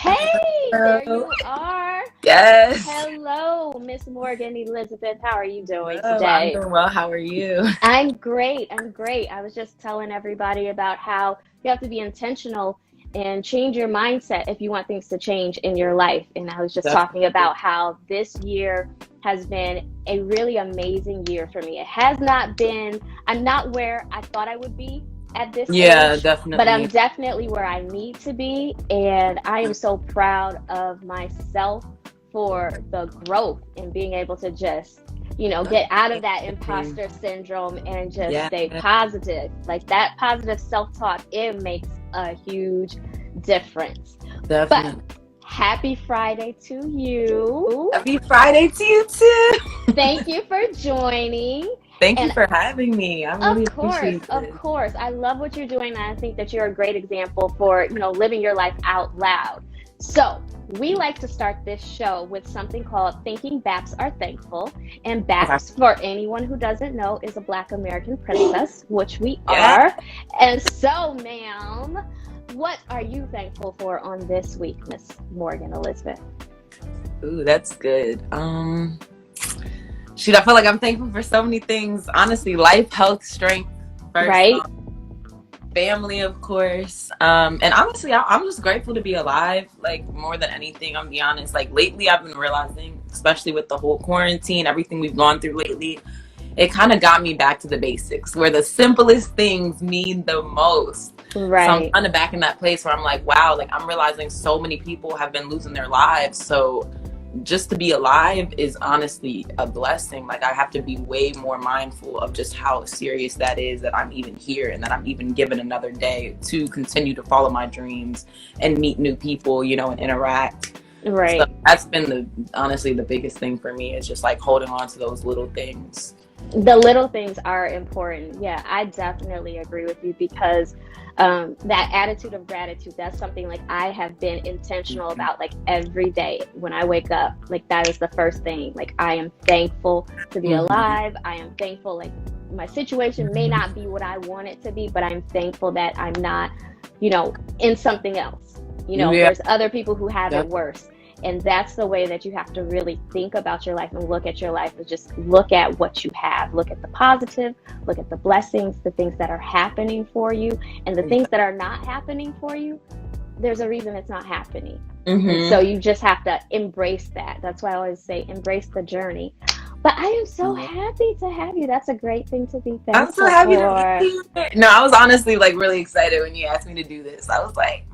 Hey, there Hello. you are. Yes. Hello, Miss Morgan Elizabeth. How are you doing Hello. I'm today? doing well. How are you? I'm great. I'm great. I was just telling everybody about how you have to be intentional and change your mindset if you want things to change in your life. And I was just talking Definitely. about how this year has been a really amazing year for me. It has not been, I'm not where I thought I would be at this Yeah, age, but I'm definitely. definitely where I need to be. And I am so proud of myself for the growth and being able to just get out of that Amazing. imposter syndrome and just Yeah, stay positive. Like that positive self talk, it makes a huge difference. But definitely. happy Friday to you. Happy Friday to you too. Thank you for joining. Thank you And for having me. I really appreciate of this. course, I love what you're doing. And I think that you're a great example for, living your life out loud. So, we like to start this show with something called Thinking Baps Are Thankful. And Okay. Baps, for anyone who doesn't know, is a Black American princess, which we Yeah. are. And so, ma'am, what are you thankful for on this week, Miss Morgan Elizabeth? Ooh, that's good. Shoot, I feel like I'm thankful for so many things. Honestly, life, health, strength first. Right? Family, of course. And honestly, I'm just grateful to be alive. Like more than anything, I'm be honest. Like lately, I've been realizing, especially with the whole quarantine, everything we've gone through lately, it kind of got me back to the basics, where the simplest things mean the most. So I'm Right. kind of back in that place where I'm like, wow, like I'm realizing so many people have been losing their lives. So just to be alive is honestly a blessing. Like I have to be way more mindful of just how serious that is, that I'm even here and that I'm even given another day to continue to follow my dreams and meet new people, and interact. So Right. that's been honestly the biggest thing for me, is just like holding on to those little things. The little things are important. Yeah, I definitely agree with you because that attitude of gratitude, that's something like I have been intentional Mhm. about, like every day when I wake up. Like, that is the first thing. Like, I am thankful to be Mhm. alive. I am thankful, like, my situation may not be what I want it to be, but I'm thankful that I'm not, in something else. Yeah. There's other people who have it worse. And that's the way that you have to really think about your life and look at your life, is just look at what you have, look at the positive, look at the blessings, the things that are happening for you, and the things that are not happening for you. There's a reason it's not happening. And so Hmm. you just have to embrace that. That's why I always say embrace the journey. But I am so happy to have you. That's a great thing to be I'm so thankful happy to be for. here. No, I was honestly like really excited when you asked me to do this. I was like,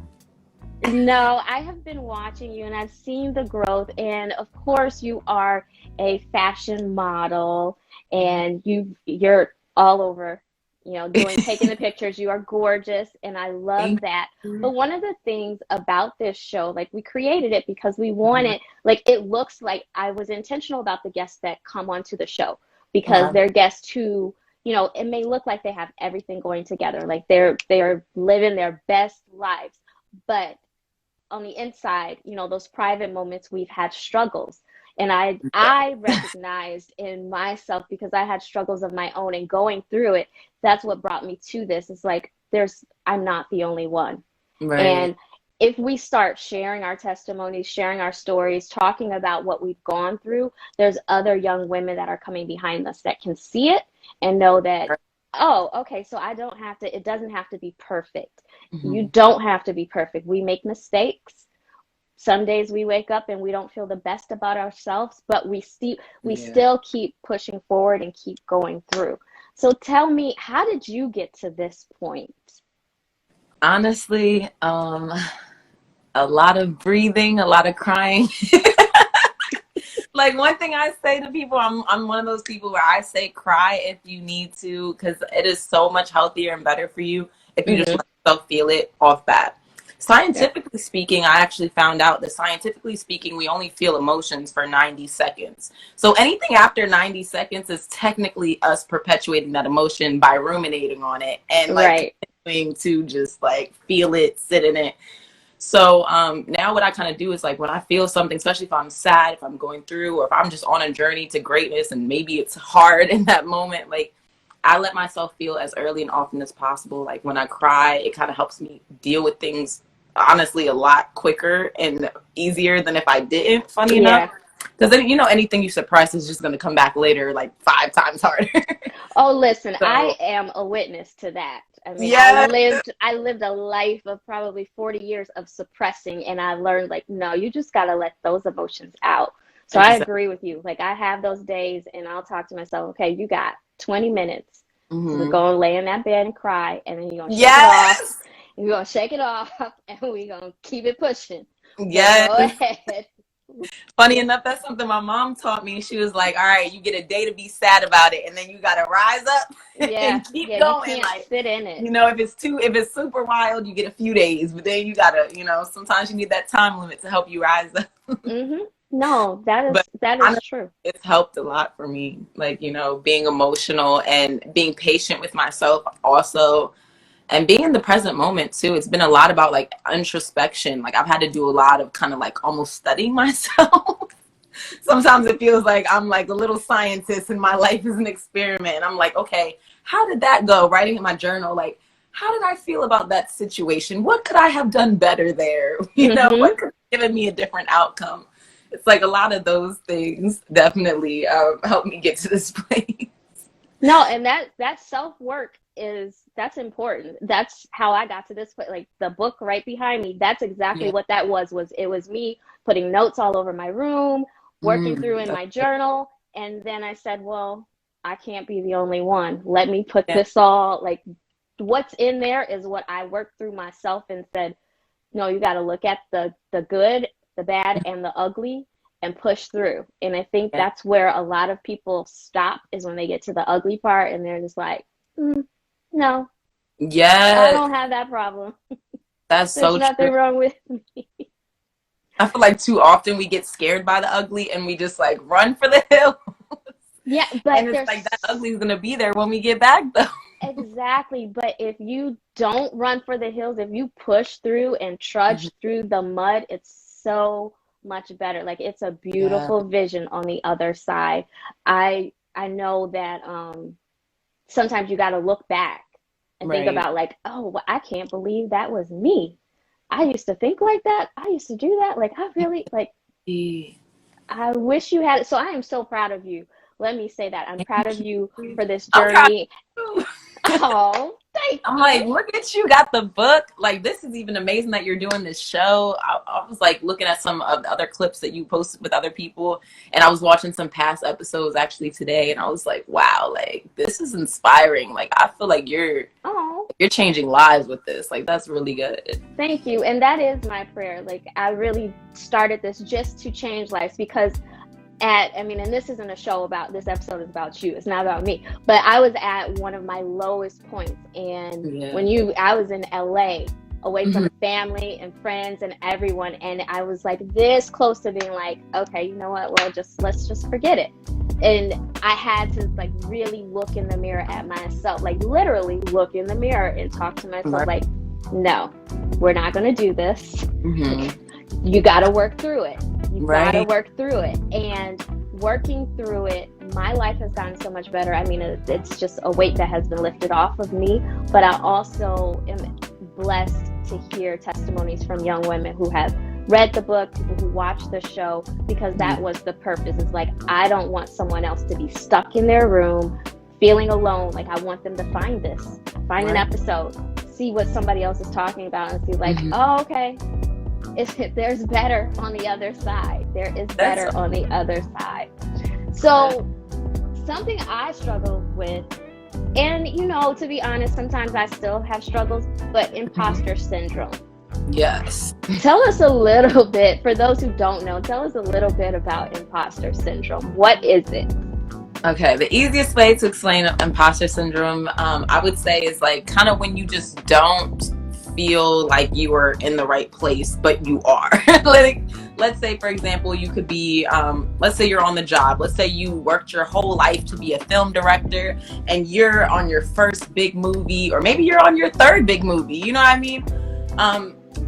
No, I have been watching you and I've seen the growth. And of course, you are a fashion model and you're all over, taking the pictures. You are gorgeous and I love thank that. you. But one of the things about this show, like we created it because we wanted, like it looks like I was intentional about the guests that come onto the show because Okay. they're guests who, it may look like they have everything going together, like they are living their best lives. But on the inside, those private moments, we've had struggles. And I recognized in myself, because I had struggles of my own and going through it, that's what brought me to this. It's like I'm not the only one. Right. And if we start sharing our testimonies, sharing our stories, talking about what we've gone through, there's other young women that are coming behind us that can see it and know that, oh, okay, so it doesn't have to be perfect. You Mhm. don't have to be perfect. We make mistakes. Some days we wake up and we don't feel the best about ourselves, but we Yeah. still keep pushing forward and keep going through. So tell me, how did you get to this point? Honestly, a lot of breathing, a lot of crying. Like one thing I say to people, I'm one of those people where I say cry if you need to, because it is so much healthier and better for you if you just Mm-hmm. let yourself feel it off bat. Yeah. Scientifically speaking, I actually found out that scientifically speaking, we only feel emotions for 90 seconds. So anything after 90 seconds is technically us perpetuating that emotion by ruminating on it and like Right. continuing to just like feel it, sit in it. So now what I kind of do is like when I feel something, especially if I'm sad, if I'm going through, or if I'm just on a journey to greatness and maybe it's hard in that moment, like I let myself feel as early and often as possible. Like when I cry, it kind of helps me deal with things honestly a lot quicker and easier than if I didn't, funny enough. Yeah. Because then, anything you suppress is just going to come back later like 5 times harder. Oh, listen, I So, am a witness to that. I mean, yeah, I lived a life of probably 40 years of suppressing, and I learned like, no, you just gotta let those emotions out. So I exactly. agree with you. Like I have those days and I'll talk to myself, okay, you got 20 minutes to Hmm. go and lay in that bed and cry, and then you're gonna shake it off. Yes. You're gonna shake it off and we're gonna keep it pushing. But Yes. go ahead. Funny enough, that's something my mom taught me. She was like, all right, you get a day to be sad about it, and then you got to rise up Yeah, and keep yeah, you going. can't Like, sit in it. if it's super wild, you get a few days, but then you got to, sometimes you need that time limit to help you rise up. No, that But is honestly, true. it's helped a lot for me. Like, being emotional and being patient with myself also, and being in the present moment too. It's been a lot about like introspection. Like I've had to do a lot of kind of like almost studying myself. Sometimes it feels like I'm like a little scientist and my life is an experiment. And I'm like, okay, how did that go? Writing in my journal, like, how did I feel about that situation? What could I have done better there? Hmm. What could have given me a different outcome? It's like a lot of those things definitely helped me get to this place. No, and that self work is that's important. That's how I got to this point. Like the book right behind me, that's exactly Yeah. what that was it was me putting notes all over my room, working through in That's my journal, and then I said, well, I can't be the only one. Let me put yeah. this all like what's in there is what I worked through myself and said, no, you got to look at the good, the bad, and the ugly and push through. And I think Yeah. that's where a lot of people stop is when they get to the ugly part and they're just like, no, I Yeah, don't have that problem. that's There's so true. nothing wrong with me. I feel like too often we get scared by the ugly and we just like run for the hill. Yeah, but And it's like that there's ugly is gonna be there when we get back though. exactly. But if you don't run for the hills, if you push through and trudge through the mud, it's so much better. Like it's a Yeah, beautiful vision on the other side. I know that sometimes you got to look back and think right. about like, oh, well, I can't believe that was me. I used to think like that. I used to do that. Like I really like Yeah. I wish you had it. So I am so proud of you. Let me say that. I'm proud Thank of you you. for this I'm proud journey. of you. Oh, thank I'm you. like, look at you, got the book. Like, this is even amazing that you're doing this show. I was like looking at some of the other clips that you posted with other people, and I was watching some past episodes actually today, and I was like, wow, like this is inspiring. Like, I feel like Oh, you're changing lives with this. Like, that's really good. thank you. And that is my prayer. Like I really started this just to change lives because I mean, and this isn't a show about this episode is about you. It's not about me. But I was at one of my lowest points. And Yeah. I was in LA away Mhm. from family and friends and everyone. And I was like this close to being like, okay, you know what? Well, let's just forget it. And I had to like really look in the mirror at myself, like literally look in the mirror and talk to myself Right. like, no, we're not going to do this. Mhm. You got to work through it. You got to Right. work through it. And working through it, my life has gotten so much better. I mean, it's just a weight that has been lifted off of me. But I also am blessed to hear testimonies from young women who have read the book, people who watched the show, because that was the purpose. It's like, I don't want someone else to be stuck in their room, feeling alone. Like, I want them to find this, find an Right. episode, see what somebody else is talking about, and see, like, Mhm. oh, okay, there's better on the other side. There is That's better on the other side. So, something I struggle with, and to be honest, sometimes I still have struggles, but imposter syndrome. yes. Tell us a little bit, for those who don't know, tell us a little bit about imposter syndrome. What is it? Okay, the easiest way to explain imposter syndrome, I would say, is like kind of when you just don't feel like you are in the right place, but you are. Like, let's say, for example, you could be, let's say you're on the job. Let's say you worked your whole life to be a film director, and you're on your first big movie, or maybe you're on your third big movie. You know what I mean?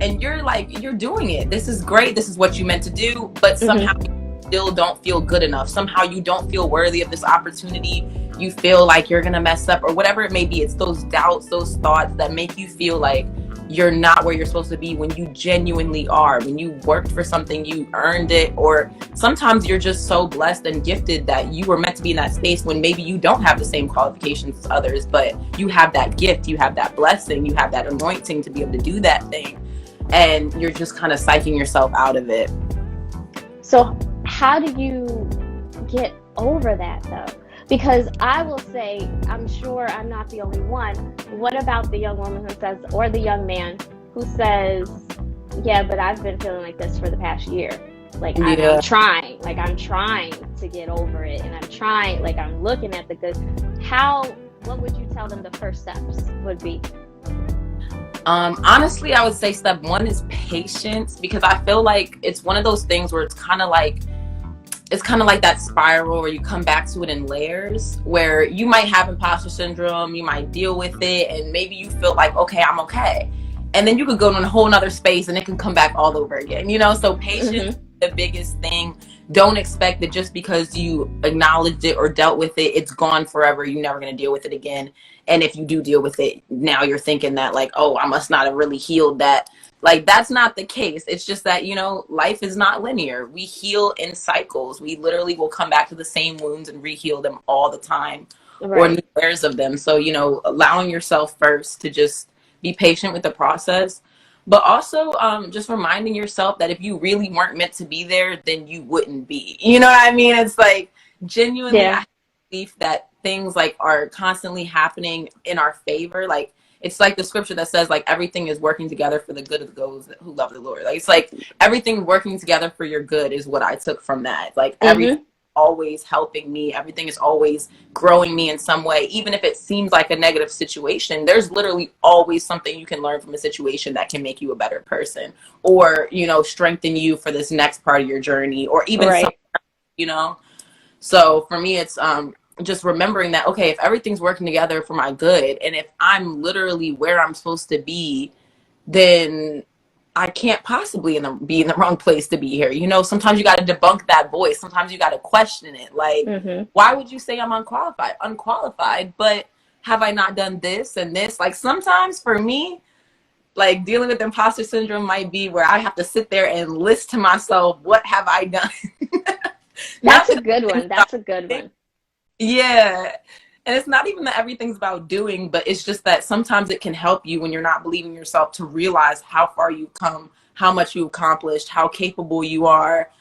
And you're like, you're doing it. This is great. This is what you meant to do, but somehow Mm-hmm. still don't feel good enough. Somehow you don't feel worthy of this opportunity. You feel like you're gonna mess up or whatever it may be. It's those doubts, those thoughts that make you feel like you're not where you're supposed to be when you genuinely are. When you worked for something, you earned it. Or sometimes you're just so blessed and gifted that you were meant to be in that space when maybe you don't have the same qualifications as others, but you have that gift, you have that blessing, you have that anointing to be able to do that thing. And you're just kind of psyching yourself out of it. So how do you get over that though? Because I will say, I'm sure I'm not the only one. What about the young woman who says, or the young man who says, yeah, but I've been feeling like this for the past year. Like I'm trying to get over it, and I'm trying, like I'm looking at the good. What would you tell them the first steps would be? Honestly, I would say step one is patience, because I feel like it's one of those things where it's kind of like that spiral where you come back to it in layers, where you might have imposter syndrome, you might deal with it, and maybe you feel like, okay, I'm okay. And then you could go in a whole nother space and it can come back all over again, So patience is the biggest thing. Don't expect that just because you acknowledged it or dealt with it, it's gone forever. You're never going to deal with it again. And if you do deal with it, now you're thinking that like, oh, I must not have really healed that. Like, that's not the case. It's just that, life is not linear. We heal in cycles. We literally will come back to the same wounds and re-heal them all the time, or new layers of them. So, allowing yourself first to just be patient with the process, but also just reminding yourself that if you really weren't meant to be there, then you wouldn't be. You know what I mean? It's like, genuinely, I believe that things like are constantly happening in our favor. Like, it's like the scripture that says like everything is working together for the good of those who love the Lord. Like, it's like everything working together for your good is what I took from that. Like, everything always helping me, everything is always growing me in some way. Even if it seems like a negative situation, there's literally always something you can learn from a situation that can make you a better person, or strengthen you for this next part of your journey, or even something, so for me it's just remembering that, okay, if everything's working together for my good, and if I'm literally where I'm supposed to be, then I can't possibly be in the wrong place to be here. Sometimes you got to debunk that voice. Sometimes you got to question it. Like, why would you say I'm unqualified, but have I not done this and this? Like, sometimes for me, like, dealing with imposter syndrome might be where I have to sit there and list to myself, what have I done? That's a good one. Yeah. And it's not even that everything's about doing, but it's just that sometimes it can help you when you're not believing yourself to realize how far you've come, how much you've accomplished, how capable you are.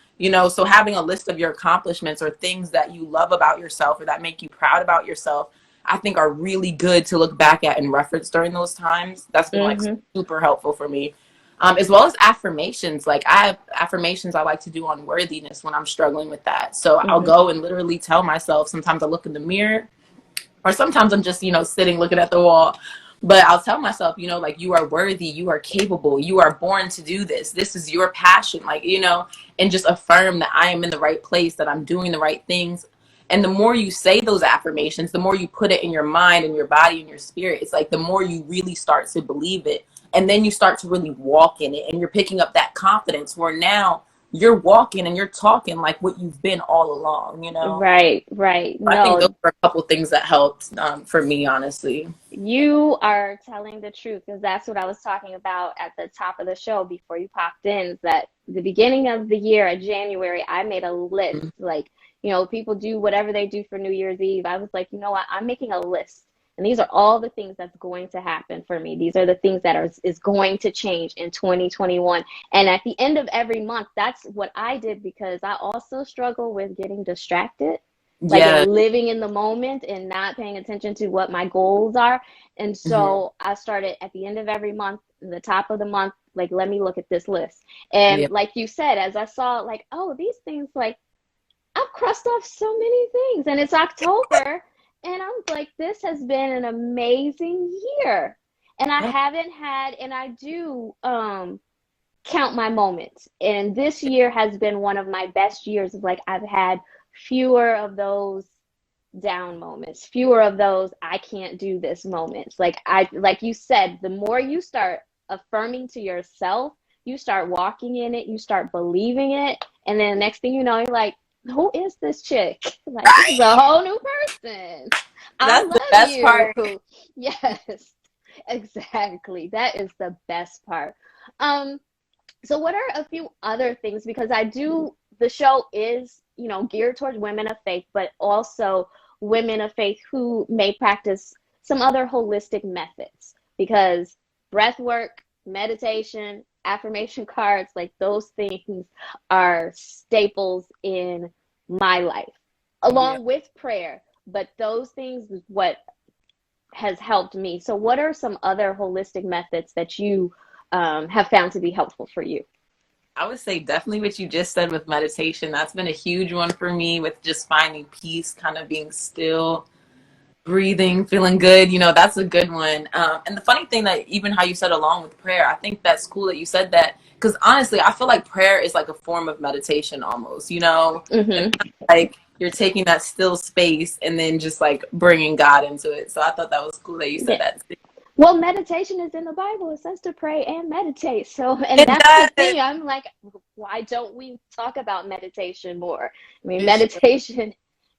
So having a list of your accomplishments or things that you love about yourself or that make you proud about yourself, I think are really good to look back at and reference during those times. That's been like super helpful for me. As well as affirmations. Like, I have affirmations I like to do on worthiness when I'm struggling with that. So I'll go and literally tell myself, sometimes I look in the mirror, or sometimes I'm just, sitting looking at the wall. But I'll tell myself, like, you are worthy, you are capable, you are born to do this. This is your passion, like, and just affirm that I am in the right place, that I'm doing the right things. And the more you say those affirmations, the more you put it in your mind and your body and your spirit, it's like the more you really start to believe it. And then you start to really walk in it, and you're picking up that confidence where now you're walking and you're talking like what you've been all along, Right. I think those are a couple things that helped for me, honestly. You are telling the truth, because that's what I was talking about at the top of the show before you popped in, is that the beginning of the year, January, I made a list. Like, people do whatever they do for New Year's Eve. I was like, you know what? I'm making a list. And these are all the things that's going to happen for me. These are the things that is going to change in 2021. And at the end of every month, that's what I did, because I also struggle with getting distracted, like in living in the moment and not paying attention to what my goals are. And so I started at the end of every month, the top of the month, like, let me look at this list. And like you said, as I saw, like, oh, these things, like, I've crossed off so many things, and it's October. And I'm like, this has been an amazing year. And I haven't had, and I do count my moments. And this year has been one of my best years. Like, I've had fewer of those down moments, fewer of those I can't do this moments. Like you said, the more you start affirming to yourself, you start walking in it, you start believing it. And then the next thing you know, you're like, who is this chick? Like, this is a whole new person. I love you. Part. Yes. Exactly. That is the best part. Um, so what are a few other things? Because the show is, geared towards women of faith, but also women of faith who may practice some other holistic methods. Because breath work, meditation, affirmation cards, like those things are staples in my life, Yeah. along with prayer. But those things is what has helped me. So, what are some other holistic methods that you have found to be helpful for you? I would say definitely what you just said with meditation. That's been a huge one for me with just finding peace, kind of being still, breathing, feeling good. That's a good one. And the funny thing that even how you said along with prayer, I think that's cool that you said that because honestly, I feel like prayer is like a form of meditation almost, It's Hmm. like you're taking that still space and then just like bringing God into it. So I thought that was cool that you said Yeah. that. Well, meditation is in the Bible. It says to pray and meditate. So, and It that's the does. thing. I'm like, why don't we talk about meditation more? I mean, It's meditation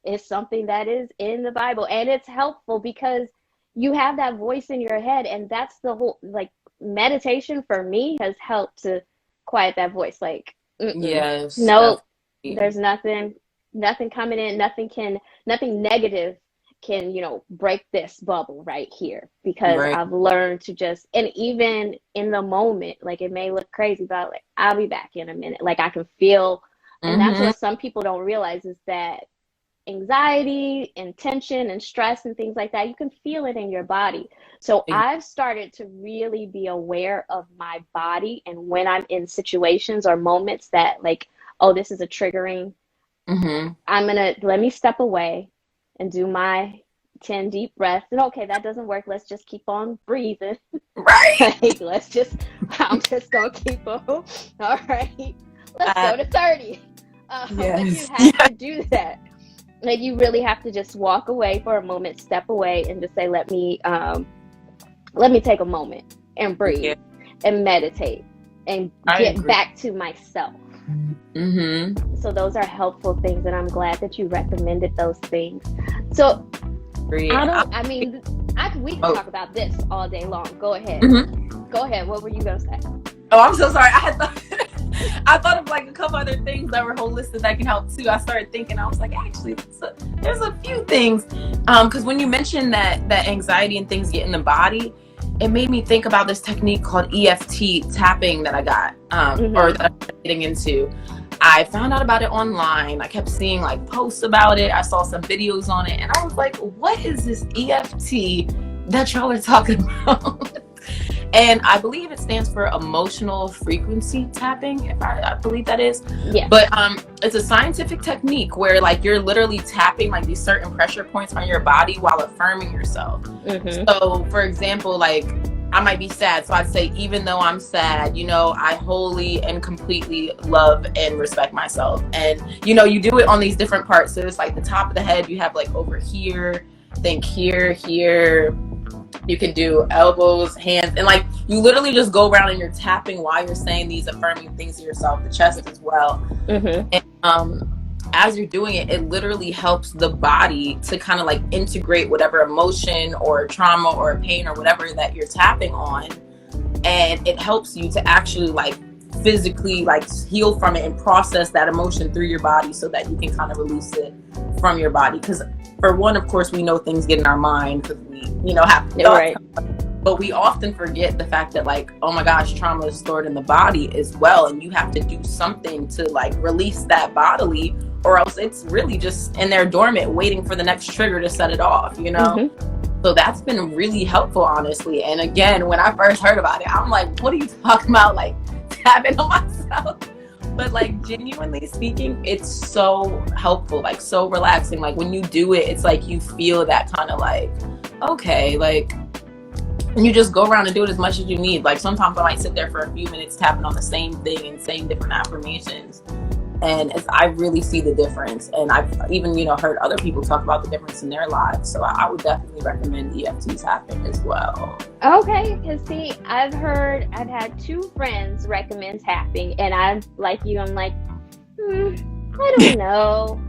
is something that is in the Bible, and it's helpful because you have that voice in your head, and that's the whole, like, meditation for me has helped to quiet that voice. Like, yes, no, definitely. there's nothing coming in, nothing negative can, break this bubble right here, because Right. I've learned to just, and even in the moment, like it may look crazy, but like I'll be back in a minute. Like I can feel, and that's Mm-hmm. what some people don't realize is that anxiety and tension and stress and things like that, you can feel it in your body. So I've started to really be aware of my body, and when I'm in situations or moments that, like, oh, this is a triggering, Mm-hmm. let me step away and do my 10 deep breaths. And okay, that doesn't work. Let's just keep on breathing. Right. Like, I'm just going to keep on. All right, let's Uh, go to 30. But you yes. have to do that. Like, you really have to just walk away for a moment, step away, and just say, let me take a moment and Yeah, breathe and meditate and I get agree. back to myself. Mm-hmm. So those are helpful things, and I'm glad that you recommended those things. So Agree. I mean, we could Oh, talk about this all day long. Go ahead. mhm. Go ahead. What were you gonna say? Oh, I'm so sorry. I thought of like a couple other things that were holistic that can help too. I started thinking, I was like, actually, there's a few things. Because when you mentioned that anxiety and things get in the body, it made me think about this technique called EFT tapping that I got, or Mm-hmm. that I'm getting into. I found out about it online. I kept seeing like posts about it. I saw some videos on it, and I was like, what is this EFT that y'all are talking about? And I believe it stands for emotional frequency tapping, if I believe that is. Yes. But it's a scientific technique where like you're literally tapping like these certain pressure points on your body while affirming yourself. Mm-hmm. So for example, like I might be sad, so I'd say, even though I'm sad, I wholly and completely love and respect myself. And you do it on these different parts. So it's like the top of the head, you have like over here, think here, you can do elbows, hands, and like you literally just go around and you're tapping while you're saying these affirming things to yourself, the chest as well. Mm-hmm. And as you're doing it, it literally helps the body to kind of like integrate whatever emotion or trauma or pain or whatever that you're tapping on. And it helps you to actually like physically like heal from it and process that emotion through your body so that you can kind of release it from your body. Because for one, of course, we know things get in our mind because we have thoughts, Right. but we often forget the fact that like, oh my gosh, trauma is stored in the body as well, and you have to do something to like release that bodily, or else it's really just in there dormant waiting for the next trigger to set it off. Mm-hmm. So that's been really helpful, honestly. And again, when I first heard about it, I'm like, what are you talking about? Like tapping on myself? But like genuinely speaking, it's so helpful, like so relaxing. Like when you do it, it's like you feel that kind of like, okay, like, and you just go around and do it as much as you need. Like sometimes I might sit there for a few minutes tapping on the same thing and saying different affirmations. And I really see the difference. And I've even, heard other people talk about the difference in their lives. So I would definitely recommend EFT tapping as well. Okay, because see, I've had two friends recommend tapping, and I'm like you, I'm like, I don't know.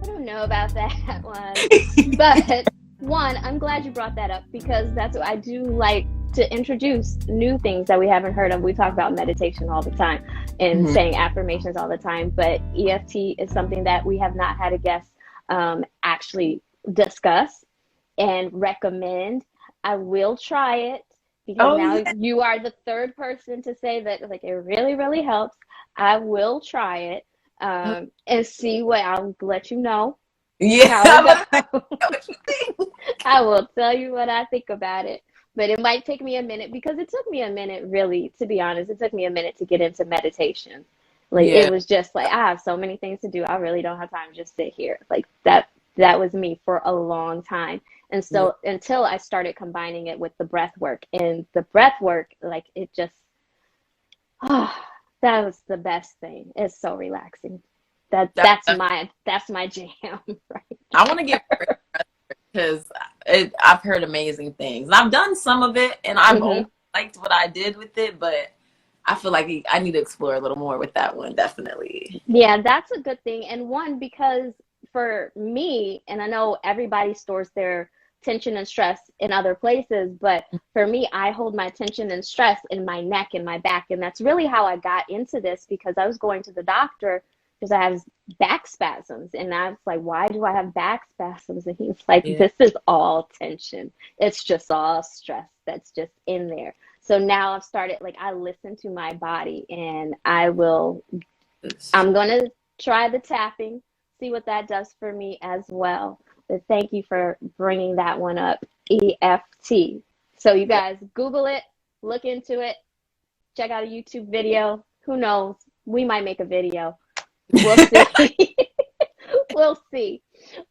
I don't know about that one. But one, I'm glad you brought that up, because that's what I do like. to introduce new things that we haven't heard of. We talk about meditation all the time and Mhm. saying affirmations all the time, but EFT is something that we have not had a guest actually discuss and recommend. I will try it because Oh now yeah, you are the third person to say that like it really, really helps. I will try it and see what I'll let you know yeah. how it I'm gonna say, goes. what you think? I will tell you what I think about it. But it might take me a minute because it took me a minute, really, to be honest. It took me a minute to get into meditation. Like it Yeah, was just like I have so many things to do. I really don't have time to just sit here. Like that was me for a long time. And yeah. so until I started combining it with the breath work and the breath work, like it just oh, that was the best thing. It's so relaxing. That, That's my jam right I want to get because I've heard amazing things. And I've done some of it, and I've there. always liked what I did with it, but I feel like I need to explore a little more with that one, definitely. Yeah, that's a good thing. And one, because for me, and I know everybody stores their tension and stress in other places, but for me, I hold my tension and stress in my neck and my back. And that's really how I got into this because I was going to the doctor because I have back spasms. And I was like, why do I have back spasms? And he was like, Yeah. this is all tension. It's just all stress that's just in there. So now I've started, like, I listen to my body and I'm going to try the tapping, see what that does for me as well. But thank you for bringing that one up, EFT. So you Yeah. guys Google it, look into it, check out a YouTube video. Who knows? We might make a video. We'll see. We'll see.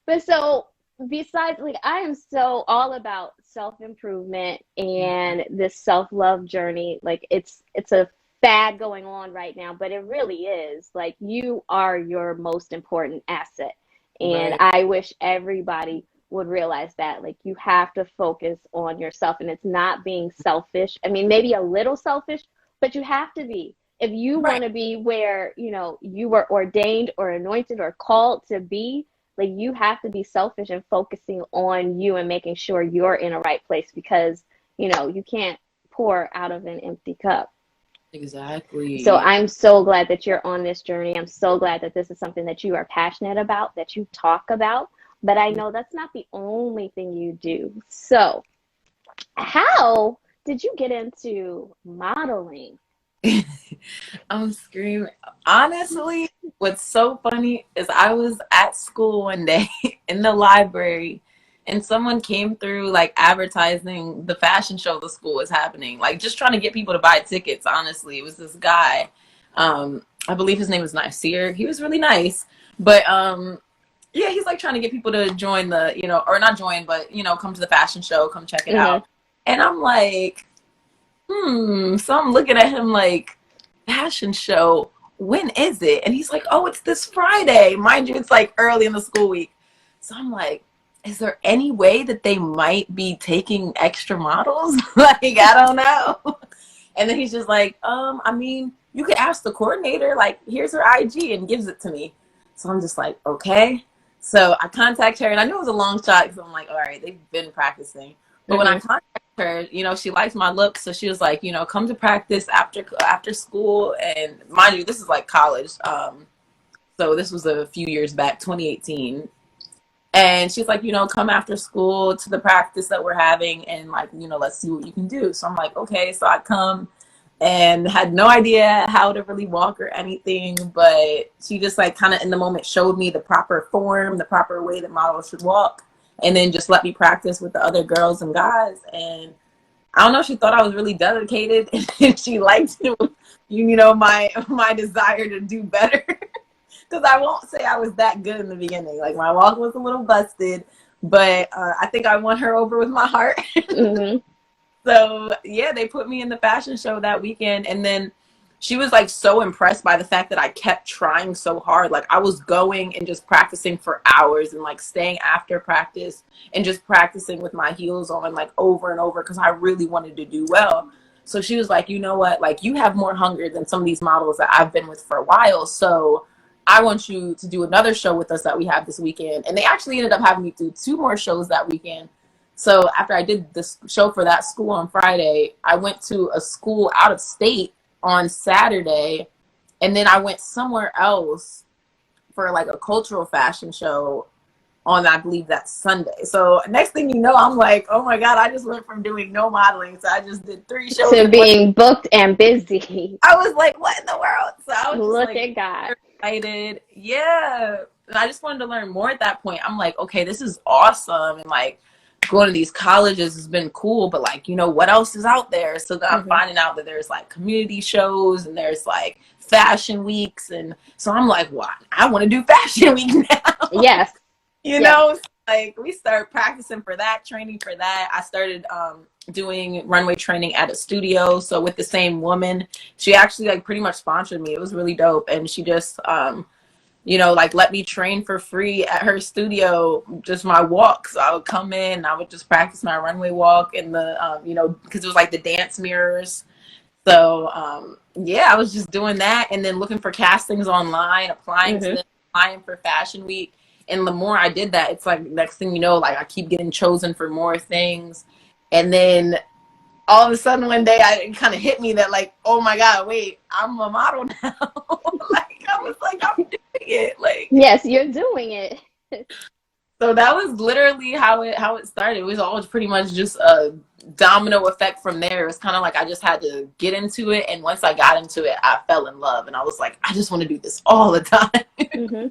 But so besides, like, I am so all about self-improvement and this self-love journey. Like it's a fad going on right now, but it really is. Like you are your most important asset. And Right. I wish everybody would realize that. Like you have to focus on yourself and it's not being selfish. I mean, maybe a little selfish, but you have to be if you Right. want to be where you were ordained or anointed or called to be, like you have to be selfish and focusing on you and making sure you're in a right place because you can't pour out of an empty cup. So Exactly. I'm so glad that you're on this journey. I'm so glad that this is something that you are passionate about, that you talk about, but I know that's not the only thing you do. So how did you get into modeling? I'm screaming. Honestly, what's so funny is I was at school one day in the library and someone came through like advertising the fashion show the school was happening, like just trying to get people to buy tickets. Honestly, it was this guy. I believe his name was Nasir. He was really nice, but yeah, he's like trying to get people to join the, or not join, but come to the fashion show, come check it Mm-hmm. out. And I'm like, So I'm looking at him like, fashion show, when is it? And he's like, oh, it's this Friday. Mind you, it's like early in the school week. So I'm like, is there any way that they might be taking extra models? Like, I don't know. And then he's just like, I mean, you could ask the coordinator, like, here's her IG and gives it to me. So I'm just like, okay. So I contact her and I knew it was a long shot because I'm like, all right, they've been practicing. But when I Mm-hmm. contact her, she likes my look. So she was like, come to practice after school. And mind you, this is like college. So this was a few years back, 2018. And she's like, come after school to the practice that we're having and like, let's see what you can do. So I'm like, okay. So I come and had no idea how to really walk or anything, but she just like kind of in the moment showed me the proper form, the proper way that models should walk, and then just let me practice with the other girls and guys. And I don't know, she thought I was really dedicated and she liked my desire to do better. Because I won't say I was that good in the beginning. Like my walk was a little busted, but I think I won her over with my heart. Mm-hmm. So yeah, they put me in the fashion show that weekend, and then she was like so impressed by the fact that I kept trying so hard. Like I was going and just practicing for hours and like staying after practice and just practicing with my heels on like over and over because I really wanted to do well. So she was like, you know what? Like you have more hunger than some of these models that I've been with for a while. So I want you to do another show with us that we have this weekend. And they actually ended up having me do two more shows that weekend. So after I did this show for that school on Friday, I went to a school out of state on Saturday, and then I went somewhere else for like a cultural fashion show on, I believe, that Sunday. So next thing you know, I'm like, oh my God, I just went from doing no modeling. So I just did 3 shows To in one. being booked and busy. I was like, what in the world? So I was just Look like at God. excited. Yeah. And I just wanted to learn more at that point. I'm like, okay, this is awesome. And like going to these colleges has been cool, but like, you know, what else is out there? So then I'm Hmm. finding out that there's like community shows and there's like fashion weeks. And so I'm like, what? I want to do fashion week now. Yes. You Yes. know, like we started practicing for that, training for that. I started doing runway training at a studio. So with the same woman, she actually like pretty much sponsored me. It was really dope. And she just you know, like let me train for free at her studio, just my walks. So I would come in and I would just practice my runway walk in the you know, because it was like the dance mirrors. So yeah, I was just doing that and then looking for castings online, applying to Hmm. them, applying for Fashion Week. And the more I did that, it's like next thing you know, like I keep getting chosen for more things. And then all of a sudden one day it kind of hit me that like, oh my God, wait, I'm a model now. Like I was like, I'm doing it. Like Yes, you're doing it. so that was literally how it started. It was all pretty much just a domino effect from there. It was kind of like I just had to get into it, and once I got into it, I fell in love, and I was like, I just want to do this all the time. Hmm.